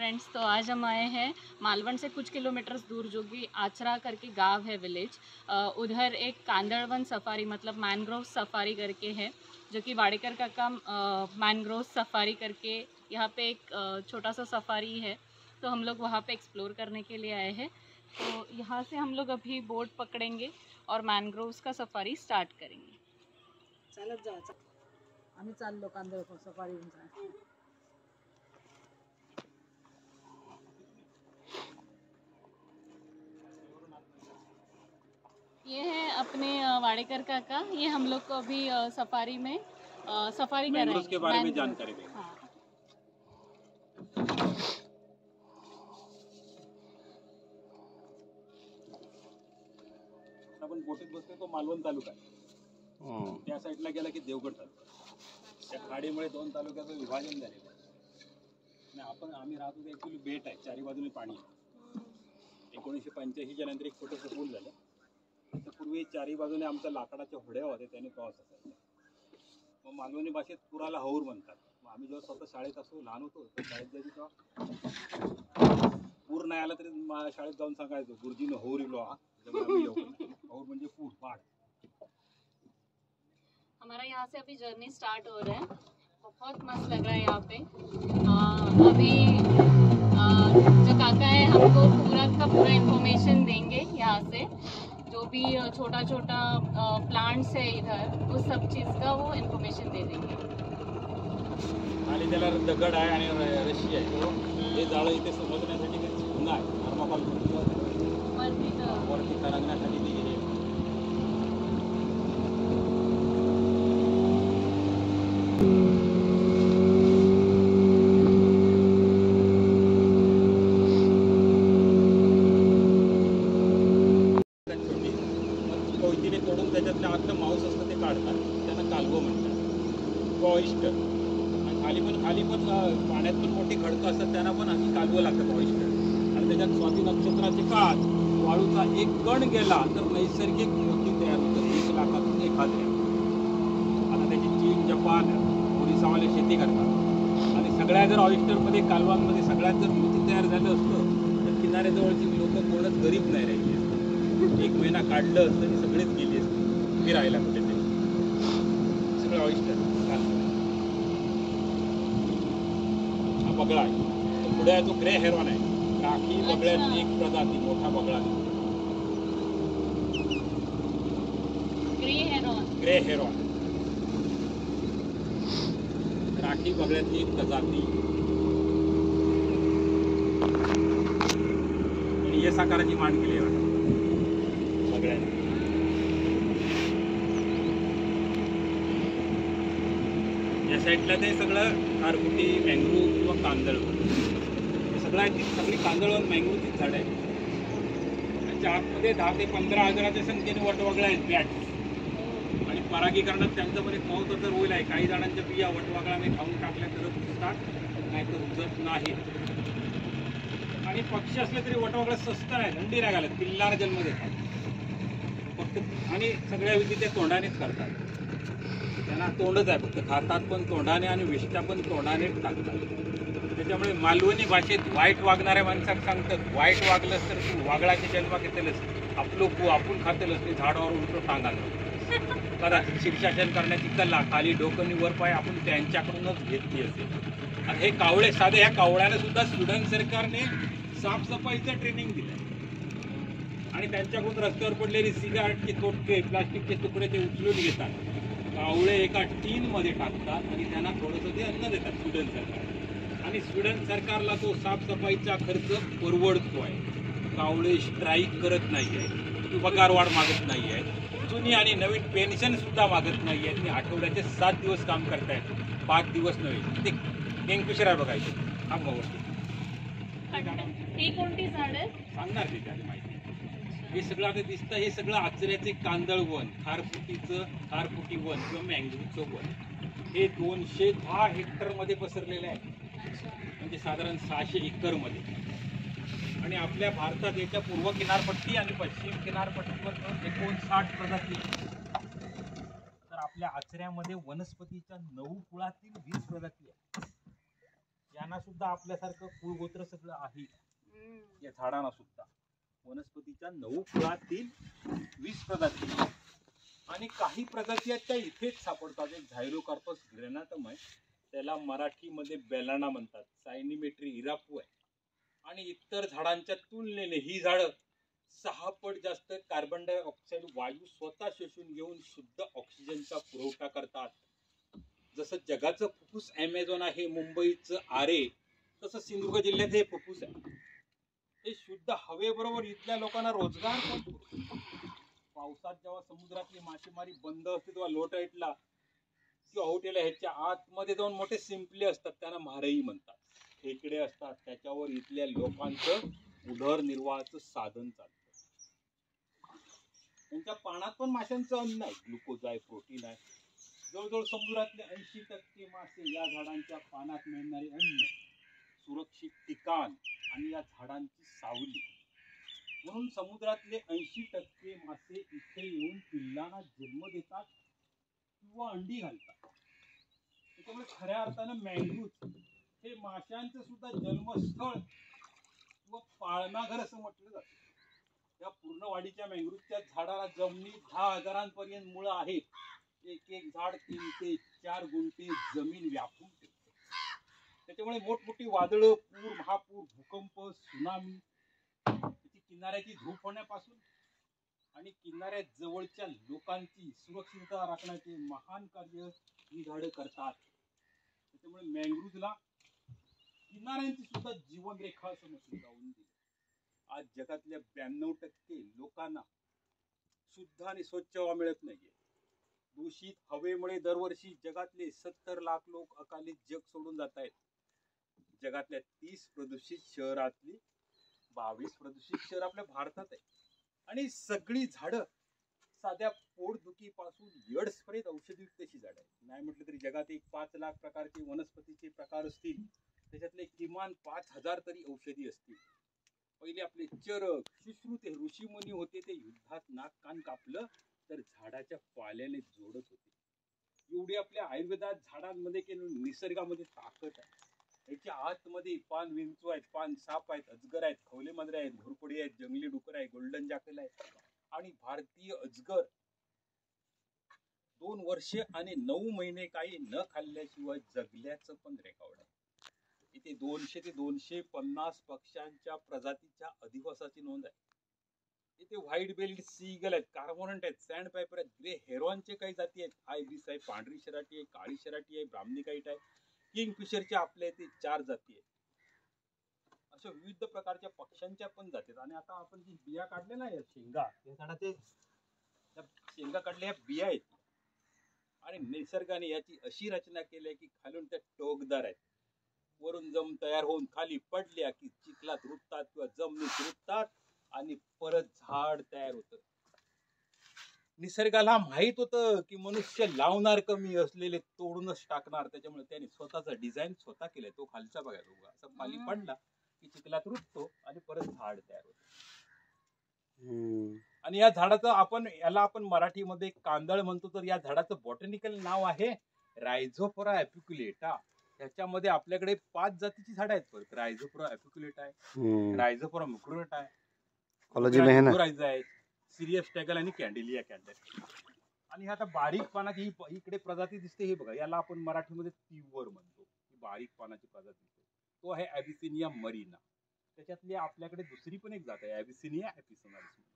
Friends, तो आज हम आए हैं मालवण से कुछ किलोमीटर्स दूर, जो कि आचरा करके गांव है, विलेज। उधर एक कांदड़वन सफारी मतलब मैनग्रोव सफारी करके है, जो कि वाडेकर काका मैनग्रोव सफारी करके यहाँ पे एक छोटा सा सफारी है। तो हम लोग वहाँ पे एक्सप्लोर करने के लिए आए हैं। तो यहाँ से हम लोग अभी बोट पकड़ेंगे और मैनग्रोव्स का सफारी स्टार्ट करेंगे। चालत जायचं आम्ही चाललो कांदळवन सफारी जायचं। ये है अपने वाडेकर काका। ये हम लोग को अभी सफारी में सफारी कराएंगे, के बारे में जानकारी देंगे। हाँ। आपण बोटीत बसतो तो मालवण तालुका आहे, त्या साईडला गेला की देवगड तालुका। त्या खाडीमुळे दोन तालुक्याचं विभाजन झालेलं आहे। आणि आम्ही राहतो ते ऍक्च्युली बेट आहे, चारी बाजूने पाणी आहे। 1985 च्या नंतर एक छोटंसं पूल झालं। पूर्वी चारी बाजूने आमच्या लाकडाच्या होड्या होत्या, त्याने प्रवास असायचा। मग मालवणी भाषेत पुराला हौर म्हणतात। मग आम्ही जेव्हा स्वतः शाळेत असो, लहान होतो, तर शाळेत जायचो तेव्हा पूर नाही आला तरी शाळेत जाऊन सांगायचो गुरुजीने हौर इलो हा, हौर म्हणजे पूर, बाढ़। हमारा यहाँ से अभी जर्नी स्टार्ट हो रहा है। बहुत मस्त लग रहा है यहाँ पे। अभी जो काका है हमको पूरा का पूरा इन्फॉर्मेशन देंगे। यहाँ से जो भी छोटा छोटा प्लांट्स है इधर, उस सब चीज़ का वो इन्फॉर्मेशन दे देंगे। आणि त्याला दगड आहे आणि रशी आहे, तो हे जाळं इथे समजण्यासाठी पुन्हा आहे, थर्माकोल वरती तरंगण्यासाठी दिलेली आहे। कोयतीने तोडून त्याच्यातलं आतलं मांस असतं ते काढतात, त्यांना कालवं म्हणतात, ऑयस्टर। खाली पण पाण्यात पण मोठी खडकं असतात, त्यांना पण अशी कालवं लागतात, ऑयस्टर। आणि त्याच्यात स्वाती नक्षत्राचे काळ वाळूचा एक कण गेला तर नैसर्गिक मोती तयार होतं, 1 लाखातून एखाद्या। आता त्याची चीन, जपान, ओरिसावाले शेती करतात। आणि सगळ्या जर ऑयस्टरमध्ये, कालवांमध्ये सगळ्यात जर मोती तयार झालं असतं तर किनाऱ्याजवळची लोक कोणच गरीब नाही राहिली असते। 1 महिना काढलं असतं आणि सगळेच गेली असते फिरायला कुठेतरी, सगळे ऑयस्टर। हा बगळा आहे, तो पुढे आहे, तो ग्रे हेरॉन आहे। राखी बगळ्याची एक प्रजाती, मोठा बगळा दिसतो, ग्रे हेरॉन, राखी बगळ्याची एक प्रजाती। आणि एस आकाराची मान केली आहे बगळ्याने। या साईडला ते सगळं खारफुटी, मँग्रोव्ह किंवा कांदळवन, सगळी कांदळवन मँग्रोव्हची झाड आहेत। त्याच्या आतमध्ये 10 ते 15 हजाराच्या संख्येने वटवाघळं आहेत, बॅट। आणि परागीकरणात त्यांचं पण एक महत्त्वाचा रोल आहे। काही जणांच्या बिया वटवाघळाने खाऊन टाकल्या तर रुजतात, नाही तर रुजत नाही। आणि पक्षी असले तरी वटवाघळं स्वस्त नाही, थंडी नाही घालत, पिल्लार जन्म देतात फक्त। आणि सगळ्या विधी ते तोंडानेच करतात, त्यांना तोंडच आहे फक्त, खातात पण तोंडाने आणि विष्ठा पण तोंडानेच टाकतात। त्याच्यामुळे मालवणी भाषेत वाईट वागणाऱ्या माणसाला सांगतात, वाईट वागलंस तर तू वाघळाचे जन्म घेतलंस, आपलं आपण खातेलच, ते झाडावर उलटं टांगाल। कदाचित शीर्षासन करण्याची कला, खाली डोकं वर पाय, आपण त्यांच्याकडूनच घेतली असेल। आणि हे कावळे, साधे ह्या कावळ्याने सुद्धा स्वीडन सरकारने साफसफाईचं ट्रेनिंग दिलं आणि त्यांच्याकडून रस्त्यावर पडलेली सिगारेटचे तोटके, प्लास्टिकचे तुकडे ते उचलून घेतात, कावळे एका टीनमध्ये टाकतात आणि त्यांना थोडंसं ते अन्न देतात स्वीडन सरकार। आणि स्वीडन सरकारला तो साफसफाईचा खर्च परवडतो आहे। कावळे स्ट्राईक करत नाही आहे, पगारवाढ मागत नाही आहे, जुनी आणि नवीन पेन्शन सुद्धा मागत नाही आहेत। आणि आठवड्याचे 7 दिवस काम करतायत, 5 दिवस नव्हे। ते किंगफिशर बघायचे, हा बघा ही कोणती झाड आहे सांगणार ते त्याची माहिती। हे सगळं आता दिसतं, हे सगळं आचऱ्याचे कांदळवन, खारफुटी वन किंवा मँग्रोव्हचं वन। हे 210 हेक्टरमध्ये पसरलेलं आहे, म्हणजे साधारण 600 एकरमध्ये। आणि आपल्या भारतात याच्या पूर्व किनारपट्टी आणि पश्चिम किनारपट्टीवर 59 प्रजाती। तर आपल्या आचऱ्यामध्ये वनस्पतीच्या 9 कुळातील 20 प्रजाती आहेत। त्यांना सुद्धा आपल्यासारखं कुळगोत्र सगळं आहे या झाडांना सुद्धा. वनस्पतीच्या 9 कुळातील 20 प्रजाती आणि काही प्रजाती आहेत त्या इथेच सापडतात. एक झायरोकार्पस ग्रेनाटम आहे, त्याला मराठीमध्ये बेलाना म्हणतात. सायनिमेट्री इरापू आहे. आणि इतर झाडांच्या तुलनेने ही झाडं 6 पट जास्त कार्बन डायऑक्साईड वायू स्वतः शोषून घेऊन शुद्ध ऑक्सिजनचा पुरवठा करतात. जसं जगाचं फुफ्फुस ॲमेझॉन आहे, मुंबईचं आरे, तसं सिंधुदुर्ग जिल्ह्यात हे फुफ्फुस आहे. हे शुद्ध हवेबरोबर इथल्या लोकांना रोजगार पण पुरवतो. पावसात जेव्हा समुद्रातली मासेमारी बंद असते तेव्हा लो टाईडला किंवा हॉटेलला ह्याच्या आतमध्ये जाऊन मोठे शिंपले असतात, त्यांना म्हारई म्हणतात. खेकडे असतात, त्याच्यावर इथल्या लोकांचं उदरनिर्वाहाचं साधन चालतं. त्यांच्या पानात पण माशांचं अन्न आहे, ग्लुकोज आहे, प्रोटीन आहे. जवळजवळ समुद्रातले 80% मासे या झाडांच्या पानात मिळणारे अन्न, सुरक्षित ठिकाण आणि या झाडांची सावली. म्हणून समुद्रातले 80% मासे इथे येऊन पिल्लांना जन्म देतात किंवा अंडी घालतात. त्याच्यामुळे खऱ्या अर्थानं मँग्रुव्ह हे माशांचं सुद्धा जन्मस्थळ किंवा पाळणाघर असं म्हटलं जातं. या पूर्ण वाढीच्या मँग्रुव्हच्या झाडाला जमिनीत 10,000 मुळं आहेत. एक एक झाड 3 ते 4 गुंठे जमीन व्यापून ठेवते. त्याच्यामुळे मोठमोठी वादळं, पूर, महापूर, भूकंप, सुनामी, त्याची किनाऱ्याची धूप होण्यापासून आणि किनाऱ्या जवळच्या लोकांची सुरक्षितता राखण्याचे महान कार्य ही झाडं करतात. त्याच्यामुळे मँग्रुव्हला किनाऱ्यांची सुद्धा जीवनरेखा असं म्हटलं जाऊन दिलं. आज जगातल्या 92% लोकांना शुद्ध आणि स्वच्छ हवा मिळत नाहीये. दूषित हवेमुळे दरवर्षी जगातले 70 लाख लोक अकाली जग सोडून जात आहेत. जगातल्या 30 प्रदूषित शहरातली 22 प्रदूषित शहर आपल्या भारतात आहे. आणि सगळी झाडं साध्या पोटदुखीपासून एड्सपर्यंत औषधीयुक्त अशी झाडं आहेत. नाही म्हटलं तरी जगात एक 5 लाख प्रकारचे वनस्पतीचे प्रकार असतील, त्याच्यातले किमान 5,000 तरी औषधी असतील. पहिले आपले चरक, सुश्रुते, ऋषीमुनी होते, ते युद्धात नाक कान कापलं तर झाडाच्या पाल्याने जोडत होते. एवढी आपल्या आयुर्वेदात झाडांमध्ये की निसर्गामध्ये ताकद आहे. याच्या आतमध्ये पान विंचू आहेत, पान साप आहेत, अजगर आहेत, खवले मांजरे आहेत, घोरपडी आहेत, जंगली डुकर आहे, गोल्डन जाकल आहे. आणि भारतीय अजगर 2 वर्षे आणि 9 महिने काही न खाल्ल्याशिवाय जगल्याचं पण रेकॉर्ड आहे. इथे 200 ते 250 पक्ष्यांच्या प्रजातीच्या अधिवासाची नोंद आहे. इथे व्हाईट बेल्ड सीगल आहेत, कार्मोरंट आहेत, सँड पायपर आहेत, ग्रे हेरॉनचे काही जाती आहेत, आयबिस आहे, पांढरी शराटी आहे, काळी शराटी आहे, ब्राह्मणी काईट आहे, किंगफिशरचे आपल्या इथे 4 जाती आहेत. अशा विविध प्रकारच्या पक्ष्यांच्या पण जाती आहेत. आणि आता आपण जी बिया काढल्या ना, या शेंगा, या झाडाचे शेंगा काढल्या, या बिया आहेत. आणि निसर्गाने याची अशी रचना केली आहे की खालून त्या टोकदार आहेत, वरून जम तयार होऊन खाली पडल्या की चिखलात रुततात किंवा जमिनीत रुततात आणि परत झाड तयार होतं. निसर्गाला माहित होतं की मनुष्य लावणार कमी, असलेले तोडूनच टाकणार. त्याच्यामुळे त्याने स्वतःचा डिझाईन स्वतः केलाय. तो खालचा बघा, तो असं खाली पडला की चिखलात रुततो आणि परत झाड तयार होतं. आणि या झाडाचं याला आपण मराठीमध्ये कांदळ म्हणतो. तर या झाडाचं बॉटॅनिकल नाव आहे रायझोफोरा ॲपिक्युलेटा. त्याच्यामध्ये आपल्याकडे 5 जातीची झाडं आहेत. परत रायझोफोरा ॲपिक्युलेटा आहे, रायझोफोरा मुक्रोटा आहे, आहे, सिरियस टॅगल आणि कॅन्डेलिया कॅन्डल. आणि आता बारीक पानाची ही इकडे प्रजाती दिसते, हे बघा, याला आपण मराठीमध्ये तीवर म्हणतो. ही बारीक पानाची प्रजाती दिसते, तो आहे ॲबिसिनिया मरीना. त्याच्यातली आपल्याकडे दुसरी पण एक जात आहे, ॲबिसिनिया ॲपिसोनालिस.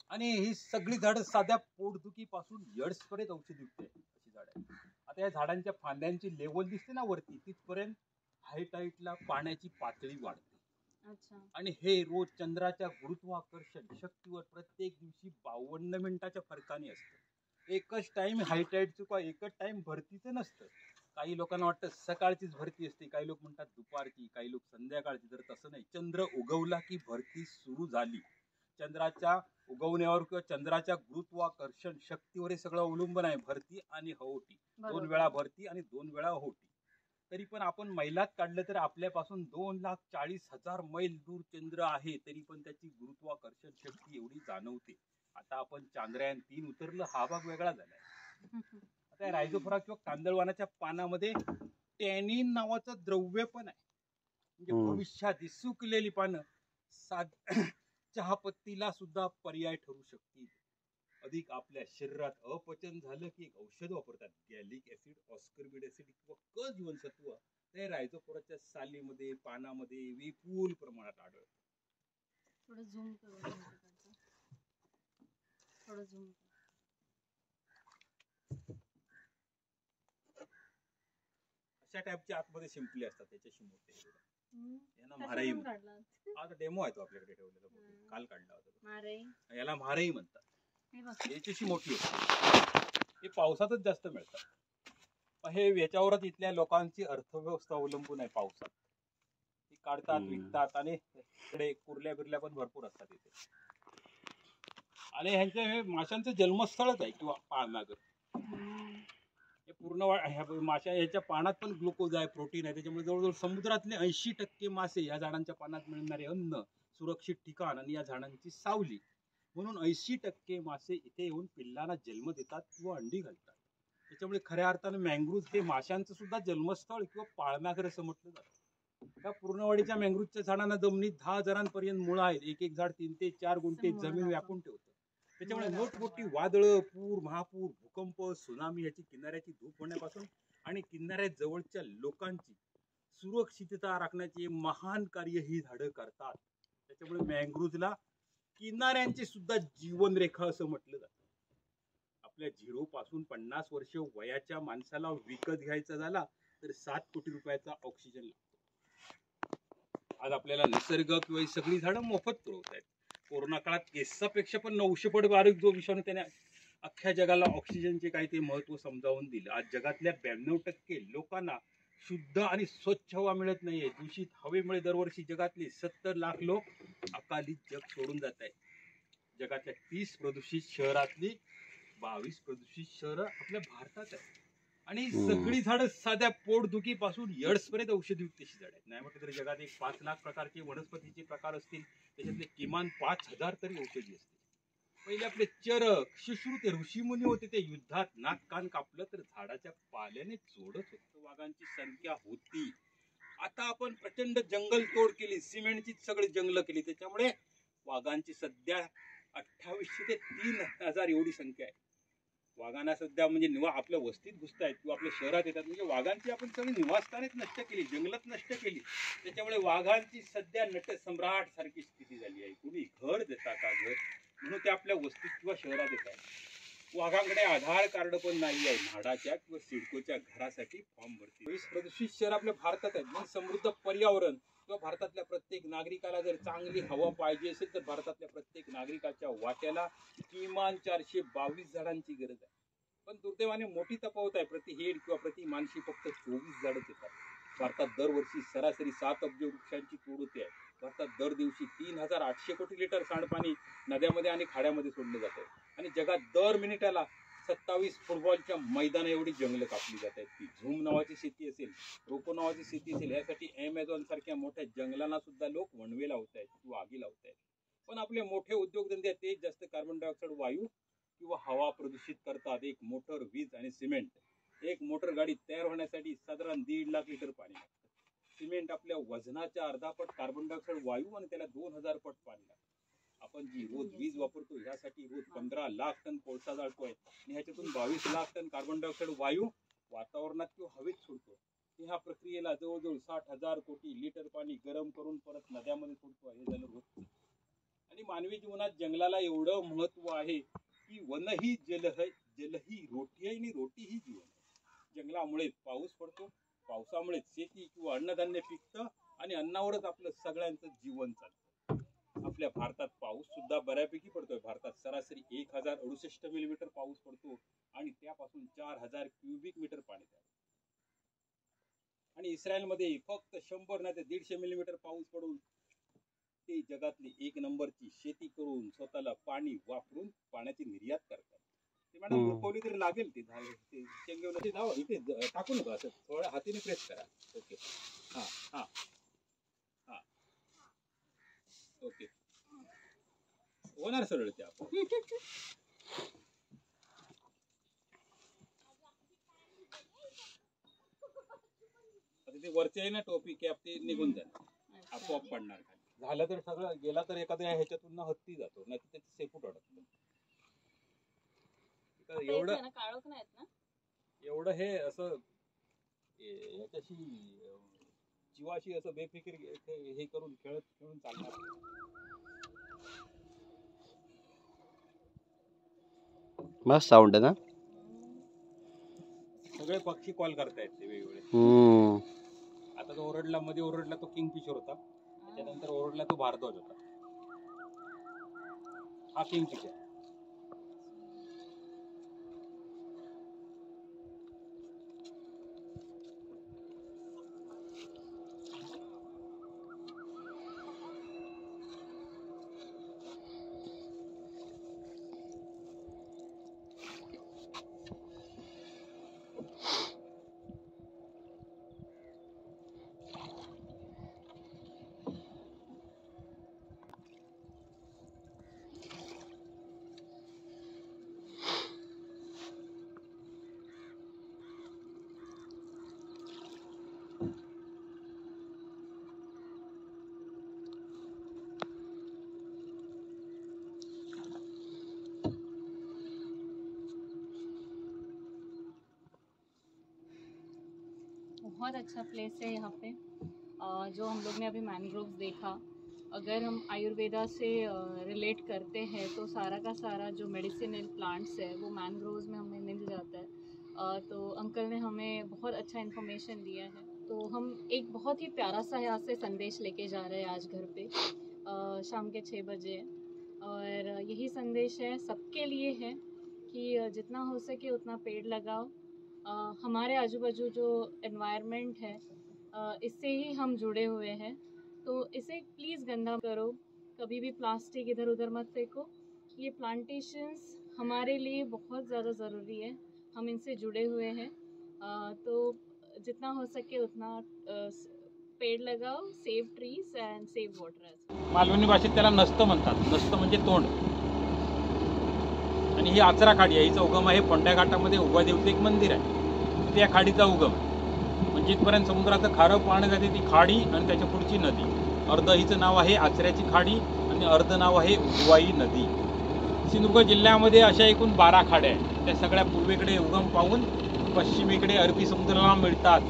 आणि ही सगळी झाडं साध्या पोटदुखीपासून एड्सपर्यंत औषधयुक्त आहेत अशी झाडं आहेत. आता या झाडांच्या फांद्यांची लेवल दिसते ना वरती, तिथपर्यंत हायटाईटला पाण्याची पातळी वाढते. आणि हे रोज चंद्राच्या गुरुत्वाकर्षण शक्तीवर प्रत्येक दिवशी 52 मिनिटाच्या फरकाने असतं. एकच टाइम हायटाईटचं किंवा एकच टाइम भरतीचं नसतं. काही लोकांना वाटतं सकाळचीच भरती असते, काही लोक म्हणतात दुपारची, काही लोक संध्याकाळची. तर तसं नाही, चंद्र उगवला की भरती सुरू झाली. चंद्राच्या उगवण्यावर किंवा चंद्राच्या गुरुत्वाकर्षण शक्तीवर हे सगळं अवलंबून आहे, भरती आणि हओटी. 2 वेळा भरती आणि 2 वेळा हओटी. तरी पण आपण मैलात काढलं तर आपल्यापासून 2,40,000 मैल दूर चंद्र आहे, तरी पण त्याची गुरुत्वाकर्षण शक्ती एवढी जाणवते. आता आपण चांद्रयान 3 उतरलं, हा भाग वेगळा झालाय. आता रायझोफोरा किंवा कांदळवानाच्या पानामध्ये टॅनिन नावाचं द्रव्य पण आहे. म्हणजे भविष्यात सुकलेली पानं चहापत्तीला सुद्धा पर्याय ठरू शकतील. अधिक आपल्या शरीरात अपचन झालं की एक औषध वापरतात, गॅलिक ऍसिड, ऑस्कॉर्बिक ऍसिड किंवा क जीवनसत्व. ते रायझोपोराच्या सालीमध्ये, पानामध्ये विपुल प्रमाणात आढळतं. थोडं झूम करू, थोडं झूम. अशा टाईपचे आतमध्ये शिंपले असतात, त्याच्याशी मोठे. यांना म्हाराई म्हणतात. आता डेमो आहे तो आपल्याकडे ठेवलेला, काल काढला होता. याला म्हाराई म्हणतात. याच्याशी मोठी होती. हे पावसातच जास्त मिळतात. हे याच्यावरच इथल्या लोकांची अर्थव्यवस्था अवलंबून आहे. पावसात ती काढतात, विकतात. आणि इकडे कुर्ल्या बिर्ल्या पण भरपूर असतात इथे. आणि ह्यांचे हे माशांचं जन्मस्थळच आहे किंवा पाळनागर. हे पूर्ण माशा ह्याच्या पानात पण ग्लुकोज आहे, प्रोटीन आहे. त्याच्यामुळे जवळजवळ समुद्रातले 80% मासे या झाडांच्या पानात मिळणारे अन्न, सुरक्षित ठिकाण आणि या झाडांची सावली, म्हणून 80% मासे इथे येऊन पिल्लांना जन्म देतात किंवा अंडी घालतात. त्याच्यामुळे खऱ्या अर्थानं मँग्रुव्ज हे माशांचं सुद्धा जन्मस्थळ किंवा पाळनागर असं म्हटलं जातं. त्या पूर्णवाडीच्या मँग्रुव्जच्या झाडांना जमिनीत 10,000 पर्यंत मुळं आहेत. एक एक झाड 3 ते 4 गुंठे जमीन व्यापून ठेवतं. त्याच्यामुळे मोठमोठी वादळं, पूर, महापूर, भूकंप, सुनामी याची किनाऱ्याची धूप होण्यापासून आणि किनाऱ्या जवळच्या लोकांची सुरक्षितता राखण्याचे महान कार्य ही झाडं करतात. त्याच्यामुळे मँग्रुव्जला किनाऱ्यांची सुद्धा जीवनरेखा असं म्हटलं जातं. आपल्या 0 पासून 50 वर्ष वयाच्या माणसाला विकत घ्यायचा झाला तर 7 कोटी रुपयाचा ऑक्सिजन लागतो. आज आपल्याला निसर्ग किंवा ही सगळी झाडं मोफत पुरवत आहेत. कोरोना काळात केसापेक्षा पण 900 पट बारीक जो विषाणू त्याने अख्ख्या जगाला ऑक्सिजनचे काय ते महत्व समजावून दिलं. आज जगातल्या 92% लोकांना शुद्ध आणि स्वच्छ हवा मिळत नाहीये. दूषित हवेमुळे दरवर्षी जगातले 70 लाख लोक अकाली जग सोडून जात आहेत. जगातल्या 30 प्रदूषित शहरातली 22 प्रदूषित शहरं आपल्या भारतात आहेत. आणि सगळी झाडं साध्या पोटदुखीपासून एड्सपर्यंत औषधयुक्त झाड आहेत. नाही म्हटलं तरी जगात एक 5 लाख प्रकारचे वनस्पतीचे प्रकार असतील. त्याच्यातले किमान 5000 तरी औषधी असतील. पहिले आपले चरक, सुश्रुते, ऋषीमुनी होते. ते युद्धात नाक कान कापलं तर झाडाच्या पाल्याने जोडत होतं. वाघांची संख्या होती. आता आपण प्रचंड जंगल तोड केली, सिमेंटची सगळी जंगल केली. त्याच्यामुळे वाघांची सध्या 2800 ते 3000 एवढी संख्या आहे. वाघांना सध्या म्हणजे आपल्या वस्तीत घुसतायत किंवा आपल्या शहरात येतात. म्हणजे वाघांची आपण सगळी निवासस्थानेच नष्ट केली, जंगलात नष्ट केली. त्याच्यामुळे वाघांची सध्या नटसम्राट सारखी स्थिती झाली आहे. कुणी घर देता का घर, म्हणून ते आपल्या वस्तीत किंवा शहरात येत आहे. वाघांकडे आधार कार्ड पण नाही आहे. म्हाडाच्या किंवा सिडकोच्या घरासाठी फॉर्म भरतील. 20 प्रदूषित शहर आपल्या भारतात आहेत. मग समृद्ध पर्यावरण किंवा भारतातल्या प्रत्येक नागरिकाला जर चांगली हवा पाहिजे असेल तर भारतातल्या प्रत्येक नागरिकाच्या वाट्याला किमान 422 झाडांची गरज आहे. पण दुर्दैवाने मोठी तफावत आहे. प्रति हेड किंवा प्रति मानशी फक्त 24 झाडच येतात. भारतात दरवर्षी सरासरी 7 अब्ज वृक्षांची तोड होते आहे. भारतात दर दिवशी 3800 कोटी लिटर सांडपाणी नद्यामध्ये आणि खाड्यामध्ये सोडले जाते. आणि जगात दर मिनिटाला 27 फुटबॉलच्या मैदाना एवढी जंगलं कापली जात आहेत. ती झूम नावाची शेती असेल, रोको नावाची शेती असेल, यासाठी ॲमेझॉन सारख्या मोठ्या जंगलांना सुद्धा लोक वणवे लावत आहेत किंवा आगी लावत आहेत. पण आपले मोठे उद्योगधंदे तेच जास्त कार्बन डायऑक्साईड वायू किंवा हवा प्रदूषित करतात. एक मोटर, वीज आणि सिमेंट. एक मोटर गाडी तयार होण्यासाठी साधारण 1.5 लाख लिटर पाणी लागतं. सिमेंट आपल्या वजनाच्या अर्धा पट कार्बन डायऑक्साईड वायू आणि त्याला 2000 पट पाणी लागतं. आपण जी रोज वीज वापरतो ह्यासाठी रोज 15 लाख टन कोळसा जाळतोय आणि ह्याच्यातून 22 लाख टन कार्बन डायऑक्साईड वायू वातावरणात किंवा हवेत सोडतो. ह्या प्रक्रियेला जवळजवळ 60,000 कोटी लिटर पाणी गरम करून परत नद्यामध्ये सोडतो. हे झालं रोजचं. आणि मानवी जीवनात जंगलाला एवढं महत्व आहे की वनही जल है, जलही रोटी आहे आणि रोटी ही जीवन आहे. जंगलामुळे पाऊस पडतो, पावसामुळे शेती किंवा अन्नधान्य पिकतं आणि अन्नावरच आपलं सगळ्यांचं जीवन चालतं. आपल्या भारतात पाऊस सुद्धा बऱ्यापैकी पडतोय. भारतात सरासरी 1068 मिलीमीटर पाऊस पडतो आणि त्यापासून 4000 क्युबिक मीटर पाणी तयार होतं. आणि इस्रायलमध्ये फक्त 100 नाही तर 150 मिलीमीटर पाऊस पडून ते जगातली 1 नंबरची शेती करून स्वतःला पाणी वापरून पाण्याची निर्यात करतात. ते मॅडम रुपवली तरी लागेल. ते शेंगवण्याचे नाव इथे टाकू नका, असं थोड्या हातीने प्रेस करा. ओके, हां हां हां, ओके, होणार सरळ ते आपण. वरचे आहे ना टोपी कॅप ते निघून जाणार, आपोआप पडणार खाली. झालं तर सगळं गेला तर एखाद्या ह्याच्यातून हत्ती जातो, नाही तर त्याचं शेपूट अडकतं. एवढं काळोख नाहीत ना एवढं हे असं याच्याशी जीवाशी असं बेफिकीर हे करून खेळून चालणार. मस्त साऊंड आहे ना. सगळे पक्षी कॉल करतायत ते वेगवेगळे. आता तो ओरडला, मध्ये ओरडला तो किंगफिशर होता, त्याच्यानंतर ओरडला तो भारद्वाज होता. हा किंगफिशर. बहुत अच्छा प्लेस है यहाँ पे। जो हम लोग ने अभी मैनग्रोव्स देखा, अगर हम आयुर्वेदा से रिलेट करते हैं तो सारा का सारा जो मेडिसिनल प्लांट्स है वो मैनग्रोव्स में हमें मिल जाता है। तो अंकल ने हमें बहुत अच्छा इन्फॉर्मेशन दिया है। तो हम एक बहुत ही प्यारा सा यहाँ से संदेश लेके जा रहे हैं आज घर पे, शाम के 6 बजे। और यही संदेश है सबके लिए है कि जितना हो सके उतना पेड़ लगाओ। हमारे आजू बाजू जो एनवायरनमेंट है इससे ही हम जुड़े हुए हैं, तो इसे प्लीज़ गंदा करो, कभी भी प्लास्टिक इधर उधर मत फेंको। ये प्लांटेशंस हमारे लिए बहुत ज़्यादा ज़रूरी है, हम इनसे जुड़े हुए हैं। तो जितना हो सके उतना पेड़ लगाओ, save trees and save water. Malvani भाषेत त्याला नस्त म्हणतात. नस्त म्हणजे तोंड. आणि ही आचरा खाडी आहे, हिचा उगम आहे पोंड्या घाटामध्ये. उभादेवीचं एक मंदिर आहे, त्या खाडीचा उगम. म्हणजे जिथपर्यंत समुद्राचं खारं पाणी जाते ती खाडी आणि त्याच्या पुढची नदी. अर्ध हिचं नाव आहे आचऱ्याची खाडी आणि अर्ध नाव आहे उवाई नदी. सिंधुदुर्ग जिल्ह्यामध्ये अशा एकूण 12 खाड्या आहेत. त्या सगळ्या पूर्वेकडे उगम पाहून पश्चिमेकडे अरबी समुद्राला मिळतात.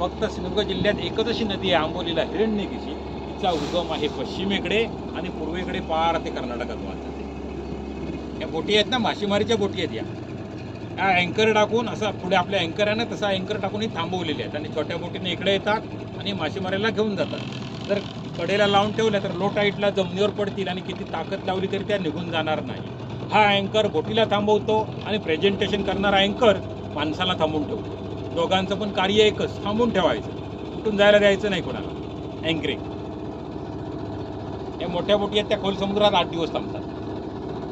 फक्त सिंधुदुर्ग जिल्ह्यात एकच अशी नदी आहे आंबोलीला, हिरण्यकेशी. तिचा उगम आहे पश्चिमेकडे आणि पूर्वेकडे पार ते कर्नाटकात वाहतात. या बोटी आहेत ना, मासेमारीच्या बोटी आहेत या अँकर टाकून, असं पुढे आपल्या अँकर आहे ना तसा अँकर टाकून थांबवलेले आहेत. आणि छोट्या बोटीने इकडे येतात आणि मासेमारीला घेऊन जातात. जर कडेला लावून ठेवल्या तर लो टाईटला जमिनीवर पडतील आणि किती ताकद लावली तरी त्या निघून जाणार नाही. हा अँकर बोटीला थांबवतो आणि प्रेझेंटेशन करणारा अँकर माणसाला थांबवून ठेवतो. दोघांचं पण कार्य एकच, थांबून ठेवायचं, कुठून जायला द्यायचं नाही कोणाला. अँकरिंग. या मोठ्या बोटी आहेत त्या खोल समुद्रात 8 दिवस थांबतात.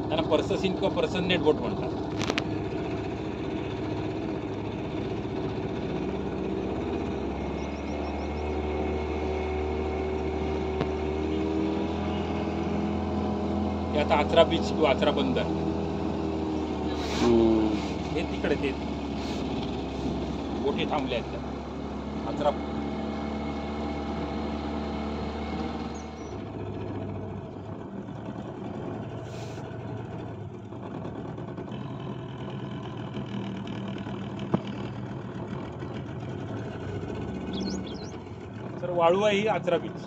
त्यांना पर्ससीन किंवा पर्सन नेट बोट म्हणतात. हे आता आचरा बीच किंवा आचरा बंदर हे तिकडे ते बोटी थांबल्या आहेत त्या आचरा. वाळू आहे ही आचरा बीच.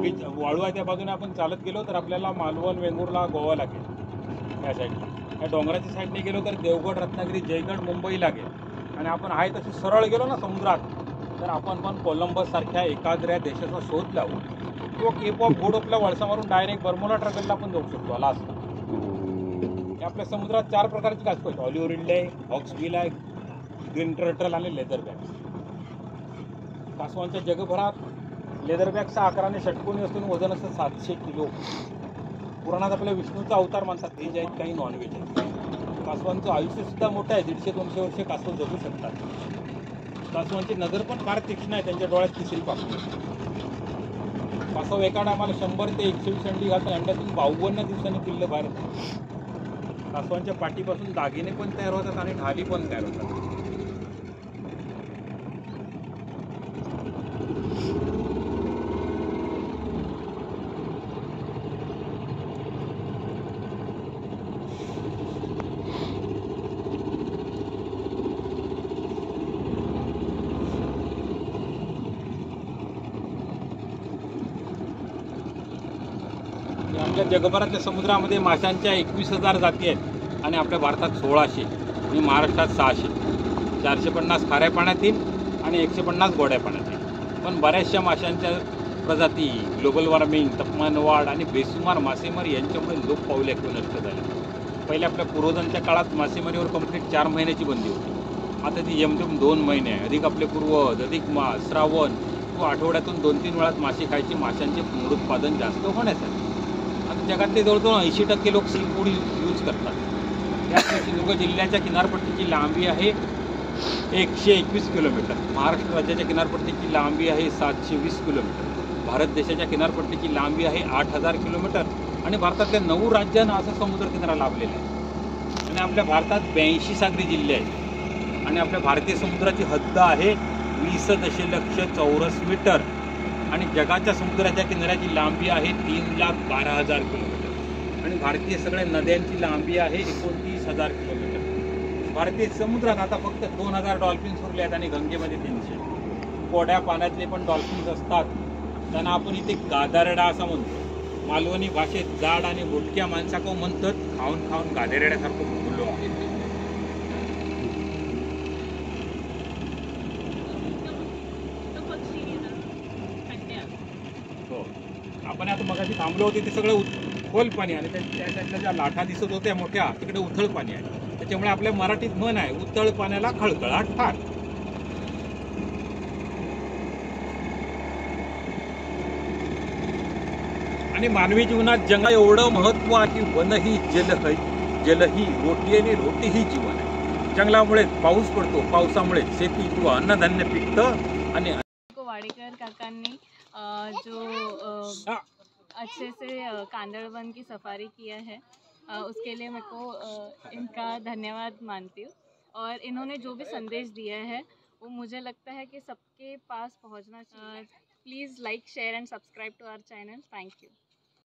बीच वाळू आहे त्या बाजूने आपण चालत गेलो तर आपल्याला मालवण, वेंगुर्ला, गोवा लागेल. या साईडला या डोंगराच्या साईडने गेलो तर देवगड, रत्नागिरी, जयगड, मुंबई लागेल. आणि आपण आहे तशी सरळ गेलो ना समुद्रात तर आपण पण कोलंबस सारख्या एकाग्र्या देशाचा शोध लावू किंवा केप ऑफ गुड ऑफला वळसा मारून डायरेक्ट बर्मुडा ट्रॅंगलला पण जाऊ शकतो. अलास्का. हे आपल्या समुद्रात 4 प्रकारची कासव आहेत. ऑलिव्ह रिडले आहे, हॉक्सबिल आहे, ग्रीन टर्टल आणि लेदर बॅग. कासवांच्या जगभरात लेदरबॅगचा आकाराने षटकोनी असून वजन असतं 700 किलो. पुराणात आपल्या विष्णूचा अवतार मानतात. व्हेज आहेत, काही नॉनव्हेज आहेत. कासवांचं आयुष्यसुद्धा मोठं आहे. 150-200 वर्षे कासव जगू शकतात. कासवांची नजर पण फार तीक्ष्ण आहे. त्यांच्या डोळ्यात तिसरी पाकळी. कासव एका टायमाला 100 ते 120 अंडी घालतात. अंड्यातून 52 दिवसांनी पिल्लं बाहेर येतात. कासवांच्या पाठीपासून दागिने पण तयार होतात आणि ढाली पण तयार होतात. आपल्या जगभरातल्या समुद्रामध्ये माशांच्या 21,000 जाती आहेत आणि आपल्या भारतात 1600 आणि महाराष्ट्रात 600. 450 खाऱ्या पाण्यातील आणि 150 गोड्या पाण्यातील. पण बऱ्याचशा माशांच्या प्रजाती ग्लोबल वॉर्मिंग, तापमान वाढ आणि बेसुमार मासेमारी यांच्यामुळे लोप पावल्या किंवा नष्ट झाल्या. पहिले आपल्या पूर्वजांच्या काळात मासेमारीवर कंप्लीट 4 महिन्याची बंदी होती. आता ती यमदम 2 महिने आहे. अधिक आपले पूर्वज, अधिक मास, श्रावण व आठवड्यातून 2-3 वेळात मासे खायचे माशांचे पुनरुत्पादन जास्त होण्यासाठी. आता जगातले जवळजवळ 80% लोक सी फूड यूज करतात. यात सिंधुदुर्ग जिल्ह्याच्या किनारपट्टीची लांबी आहे 121 किलोमीटर. महाराष्ट्र राज्याच्या किनारपट्टीची लांबी आहे 720 किलोमीटर. भारत देशाच्या किनारपट्टीची लांबी आहे 8000 किलोमीटर आणि भारतातल्या 9 राज्यांना असा समुद्रकिनारा लाभलेला आहे. आणि आपल्या भारतात 82 सागरी जिल्हे आहेत आणि आपल्या भारतीय समुद्राची हद्द आहे 20 दशलक्ष चौरस मीटर आणि जगाच्या समुद्राच्या किनाऱ्याची लांबी आहे 3,12,000 किलोमीटर आणि भारतीय सगळ्या नद्यांची लांबी आहे 29,000 किलोमीटर. भारतीय समुद्रात आता फक्त 2,000 डॉल्फिन्स उरले आहेत आणि गंगेमध्ये 300. कोड्या पाण्यातले पण डॉल्फिन्स असतात. त्यांना आपण इथे गादारडा असं म्हणतो. मालवणी भाषेत जाड आणि मोठक्या माणसाको म्हणतात. खाऊन खाऊन गादेरेड्यासारखं बोललो आहे. हो, आपण आता मगाशी थांबलो होते ते सगळं खोल पाणी आणि त्याच्या ज्या लाटा दिसत होत्या मोठ्या तिकडे उथळ पाणी आहे. त्याच्यामुळे आपल्या मराठीत म्हण आहे, उथळ पाण्याला खळखळाट फार. आणि मानवी जीवनात जंगल एवढं महत्व आहे की वन ही जल ही रोटी आणि रोटी ही जीवन आहे. जंगलामुळे पाऊस पडतो, पावसामुळे शेती किंवा अन्नधान्य पिकतं आणि वाडेकर काकांनी जो अच्छे से कांदड़वन की सफारी किया है उसके लिए मेरे को इनका धन्यवाद मानती हूँ. और इन्होंने जो भी संदेश दिया है वो मुझे लगता है कि सबके पास पहुँचना चाहिए. Please like, share and subscribe to our channel. Thank you.